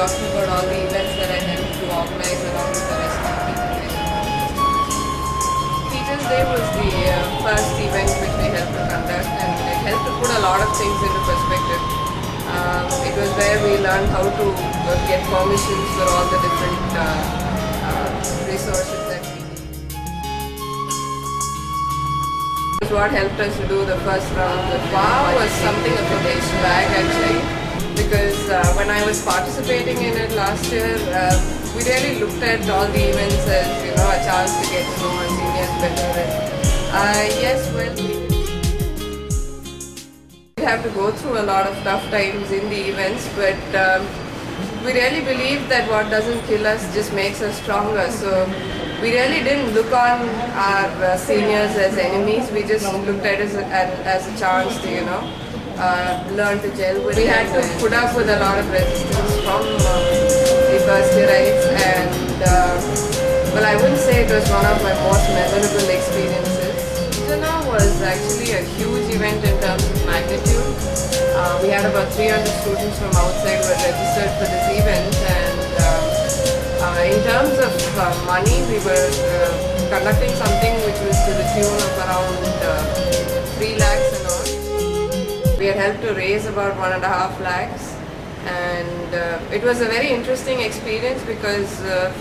talking about all the events that I helped to organize along with the rest of the people. Teachers' Day was the first event which we helped to conduct, and it helped to put a lot of things into perspective. It was where we learned how to get permissions for all the different resources that we need. It was what helped us to do the first round. The wow was something of a mixed bag actually, because when I was participating in it last year, we really looked at all the events as a chance to get to know our seniors better. And yes, well, we have to go through a lot of tough times in the events, but we really believe that what doesn't kill us just makes us stronger. So we really didn't look on our seniors as enemies. We just looked at it as a chance to learn to gel with. We had to put up with a lot of resistance from the first yearites, and well, I wouldn't say it was one of my most memorable experiences. Sujana was actually a huge event in terms of magnitude. We had about 300 students from outside who were registered for this event, and in terms of money, we were conducting something which was to the tune of around 3 lakhs and all. We had helped to raise about 1.5 lakhs, and it was a very interesting experience because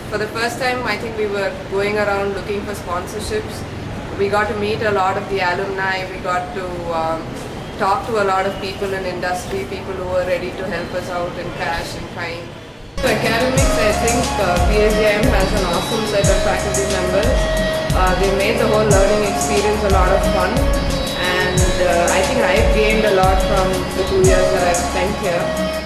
for the first time I think we were going around looking for sponsorships. We got to meet a lot of the alumni, we got to talk to a lot of people in industry, people who were ready to help us out in cash and kind. For academics, I think PSJM has an awesome set of faculty members. They made the whole learning experience a lot of fun, and I think I've gained a lot from the 2 years that I've spent here.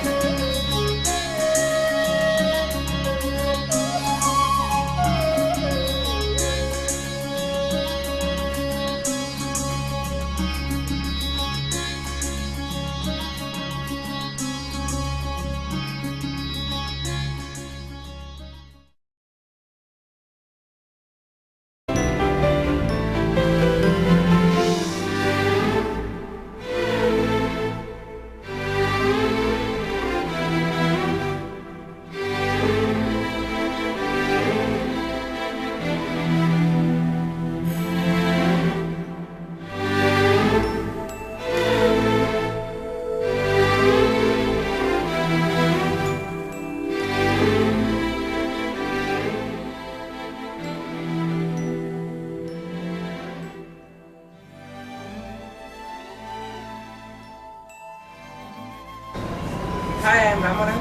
Hi, I am Ramanan.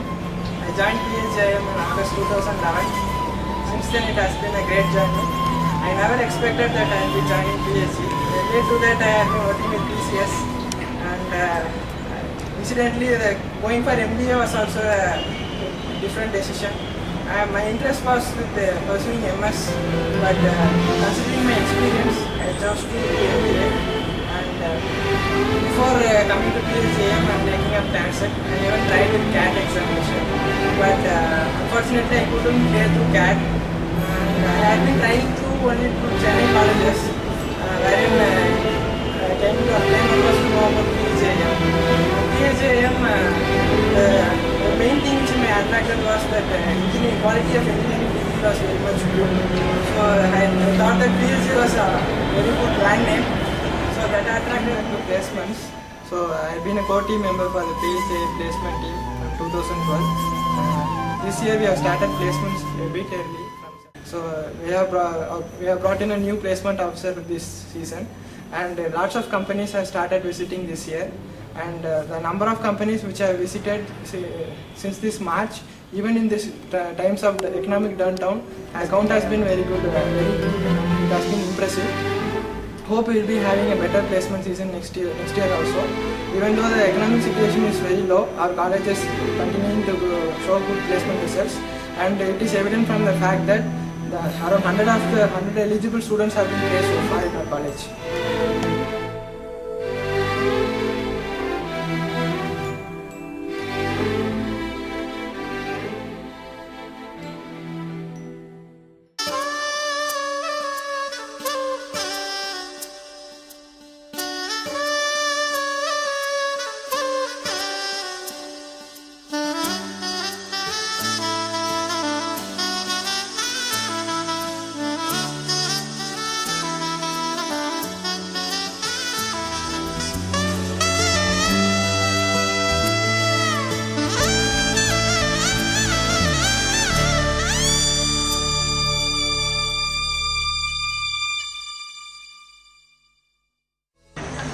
I joined PSJM in August 2011. Since then it has been a great journey. I never expected that I will be joining PSG. Earlier to that I have been working with TCS, and incidentally going for MBA was also a different decision. My interest was with pursuing MS, but considering my experience I chose to do MBA. Before coming to PSJM, I'm taking up TANCET. I even tried with CAT examination, but unfortunately I couldn't clear through CAT. I had been trying through only to Chennai colleges, wherein I came to apply numbers to know about PSJM. PSJM, the main thing which me attracted was that engineering, quality of engineering degree was very much good. So I thought that PSJ was a very good brand name. So that attracted me to placements. So I've been a core team member for the PSJ placement team from 2012. This year we have started placements a bit early. So we have brought in a new placement officer this season, and lots of companies have started visiting this year. And the number of companies which I have visited since this March, even in this times of the economic downturn, account has been very good. It has been impressive. Hope we will be having a better placement season next year also. Even though the economic situation is very low, our college is continuing to show good placement results, and it is evident from the fact that around 100 of the 100 eligible students have been placed so far in our college.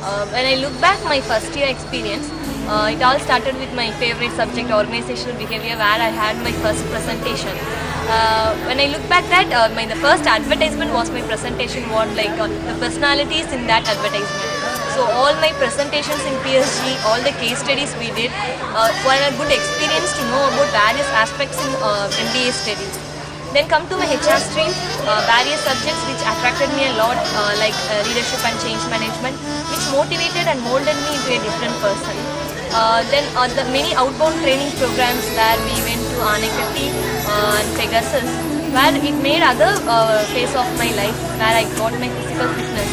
When I look back my first year experience, it all started with my favorite subject, organizational behavior, where I had my first presentation. When I look back that the first advertisement was my presentation, the personalities in that advertisement. So all my presentations in PSG, all the case studies we did, were a good experience to know about various aspects in MBA studies. Then come to my HR stream, various subjects which attracted me a lot, leadership and change management, which motivated and molded me into a different person. Then the many outbound training programs where we went to Anekati and Pegasus, where it made other phase of my life, where I got my physical fitness.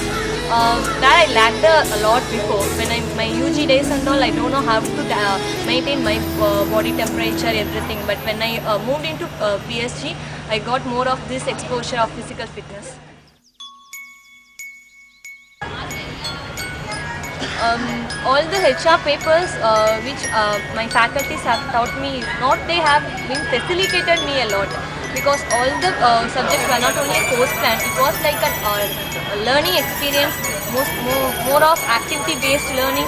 That I lacked a lot before. When my UG days and all, I don't know how to maintain my body temperature, everything. But when I moved into PSG, I got more of this exposure of physical fitness. All the HR papers which my faculties have taught me, they have been facilitated me a lot, because all the subjects were not only course plan, it was like a learning experience, more of activity based learning.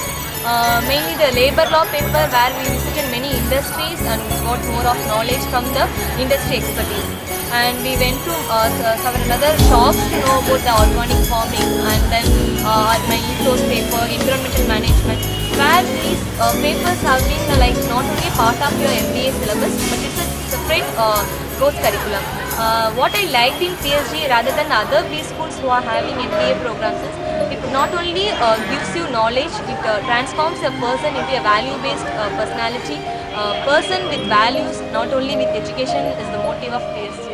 Mainly the labor law paper, where we visited many industries and got more of knowledge from the industry expertise. And we went to several other shops to know about the organic farming, and then my ethos paper, environmental management, where these papers have been not only a part of your MBA syllabus, but it's a separate course curriculum. What I liked in PSG rather than other B schools who are having MBA programs is it not only gives you knowledge, it transforms a person into a value-based personality. Person with values, not only with education, is the motive of PSG.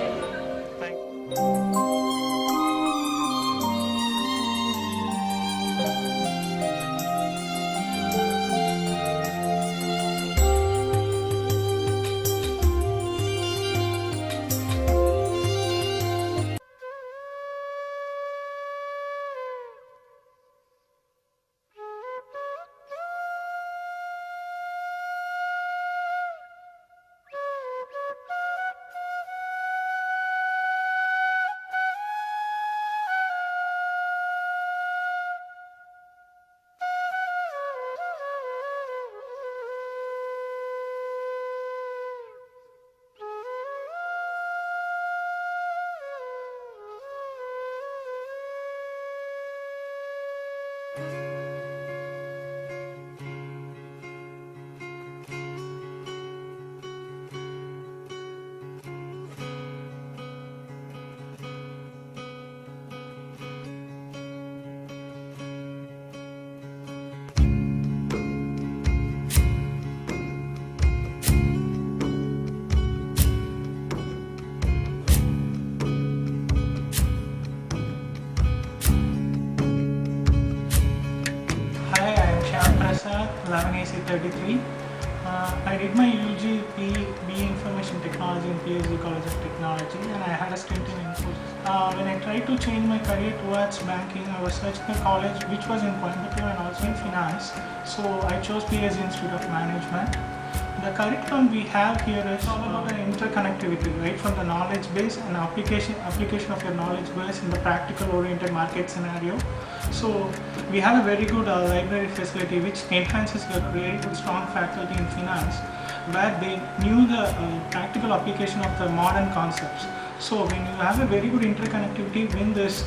Hi, I am Shyam Prasad, 11AC33. I did my UG BE Information Technology in PSG College of Technology, and I had a stint in Infosys. When I tried to change my career towards banking, I was searching a college which was in Coimbatore and also in finance. So I chose PSG Institute of Management. The curriculum we have here is all about the interconnectivity, right from the knowledge base and application of your knowledge base in the practical oriented market scenario. So we have a very good library facility which enhances your very good strong faculty in finance, where they knew the practical application of the modern concepts. So when you have a very good interconnectivity in this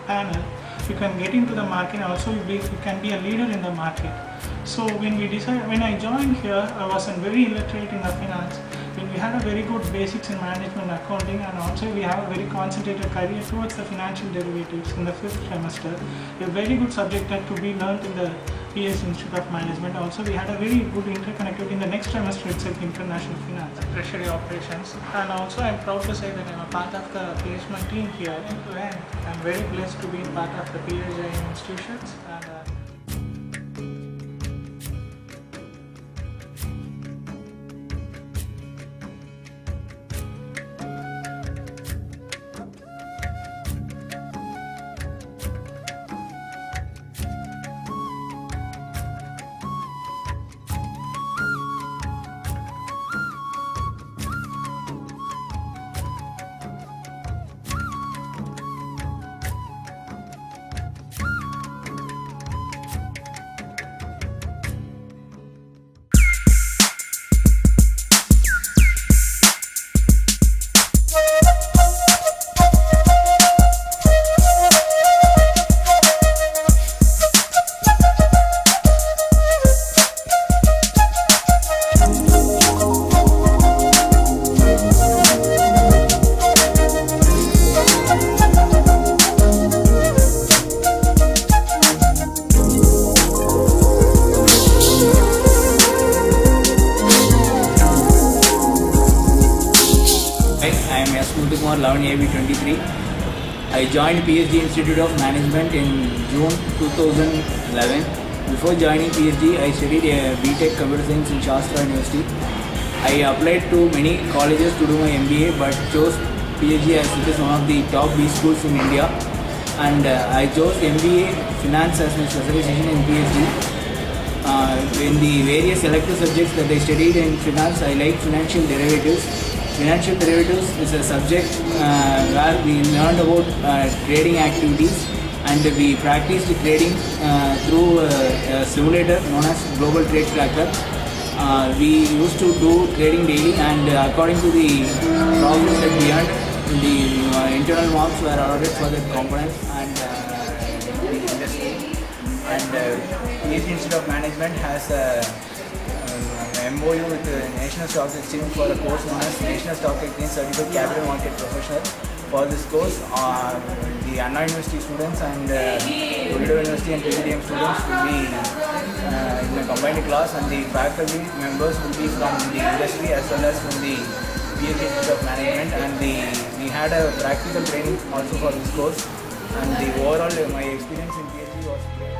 panel, you can get into the market and also you can be a leader in the market. So when I joined here, I was very illiterate in the finance. When we had a very good basics in management accounting, and also we have a very concentrated career towards the financial derivatives in the 5th semester. A very good subject that to be learned in the PSG Institute of Management. Also we had a very good interconnectivity in the next semester itself, international finance, treasury operations. And also I'm proud to say that I'm a part of the placement team here. And I'm very blessed to be part of the PSG institutions. number 11AB23. I joined PSG Institute of Management in June 2011. Before joining PSG, I studied BTech Computer Science in Shastra University. I applied to many colleges to do my MBA, but chose PSG as it is one of the top B schools in India. And I chose MBA Finance as my specialization in PSG. In the various elective subjects that I studied in finance, I like financial derivatives. Financial derivatives is a subject where we learned about trading activities, and we practiced trading through a simulator known as Global Trade Tracker. We used to do trading daily, and according to the problems that we earned, the internal marks were allotted for the components and the industry. And PSG Institute of Management has a MOU with the National Stock Exchange for a course known as National Stock Exchange Certified Capital Market Professional. For this course, the Anna University students and Toledo University and PGDM students will be in a combined class, and the faculty members will be from the industry as well as from the PSG Institute of Management. And we had a practical training also for this course, and the overall my experience in PSG was great.